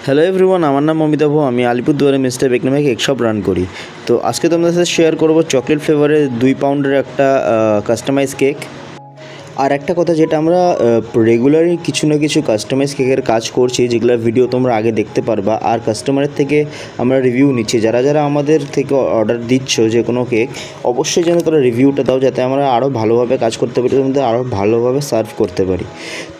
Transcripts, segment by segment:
Hello everyone, আমার নাম অমিতাভ। আমি আলিপুরদুয়ারে মিস্টার বেক নামে কেক শপ রান করি। তো আজকে তোমাদের সাথে শেয়ার করব চকলেট ফ্লেভারের 2 পাউন্ডের একটা কাস্টমাইজ কেক। আর একটা কথা, যেটা আমরা রেগুলারই কিছু না কিছু কাস্টমাইজ কেকের কাজ করছি, যেগুলোর ভিডিও তোমরা আগে দেখতে পারবা। আর কাস্টমারের থেকে আমরা রিভিউ নিচ্ছি। যারা যারা আমাদের থেকে অর্ডার দিচ্ছ যে কোনো কেক, অবশ্যই যেন তারা রিভিউটা দাও, যাতে আমরা আরও ভালোভাবে কাজ করতে পারি, তোমাদের আরও ভালোভাবে সার্ভ করতে পারি।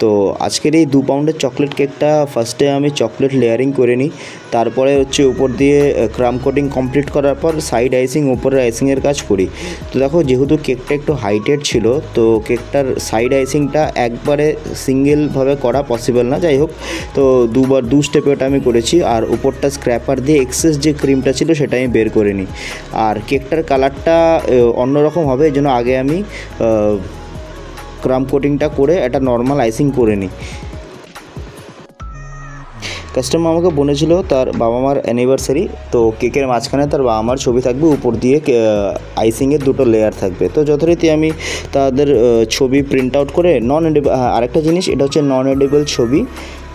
তো আজকের এই 2 পাউন্ডের চকলেট কেকটা ফার্স্টে আমি চকলেট লেয়ারিং করে নিই। তারপরে হচ্ছে উপর দিয়ে ক্রাম কোটিং কমপ্লিট করার পর সাইড আইসিং, উপরের আইসিংয়ের কাজ করি। তো দেখো, যেহেতু কেকটা একটু হাইটেড ছিল, তো কেকটার সাইড আইসিংটা একবারে সিঙ্গেলভাবে করা পসিবল না। যাই হোক, তো দু স্টেপে ওটা আমি করেছি। আর উপরটা স্ক্র্যাপার দিয়ে এক্সেস যে ক্রিমটা ছিল সেটা আমি বের করে নিই। আর কেকটার কালারটা অন্যরকম হবে, এই জন্য আগে আমি ক্রাম কোটিংটা করে একটা নর্মাল আইসিং করে নিই। কাস্টমার আমাকে বলেছিল তার বাবা মার অ্যানিভার্সারি, তো কেকের মাঝখানে তার বাবা মার ছবি থাকবে, উপর দিয়ে আইসিংয়ের 2টো লেয়ার থাকবে। তো যথারীতি আমি তাদের ছবি প্রিন্ট আউট করে আরেকটা জিনিস, এটা হচ্ছে নন এডিবল ছবি,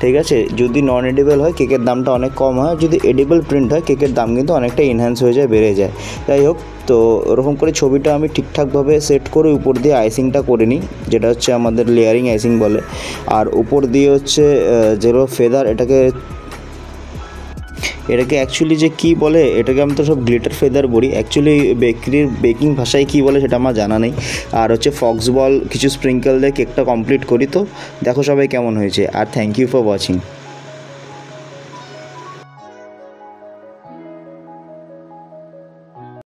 ঠিক আছে। যদি নন এডিবল হয় কেকের দামটা অনেক কম হয়, যদি এডিবল প্রিন্ট হয় কেকের দাম কিন্তু অনেকটা এনহ্যান্স হয়ে যায়, বেড়ে যায়। যাই হোক, তো ওরকম করে ছবিটা আমি ঠিকঠাকভাবে সেট করে উপর দিয়ে আইসিংটা করে নিই, যেটা হচ্ছে আমাদের লেয়ারিং আইসিং বলে। আর উপর দিয়ে হচ্ছে যেগুলো ফেদার, এটাকে অ্যাকচুয়ালি যে কী বলে, এটাকে আমি তো সব গ্লিটার ফেদার বলি, অ্যাকচুয়ালি বেকিং ভাষায় কী বলে সেটা আমার জানা নেই। আর হচ্ছে ফক্স বল কিছু স্প্রিঙ্কেল দিয়ে কেকটা কমপ্লিট করি। তো দেখো সবাই কেমন হয়েছে। আর থ্যাংক ইউ ফর ওয়াচিং।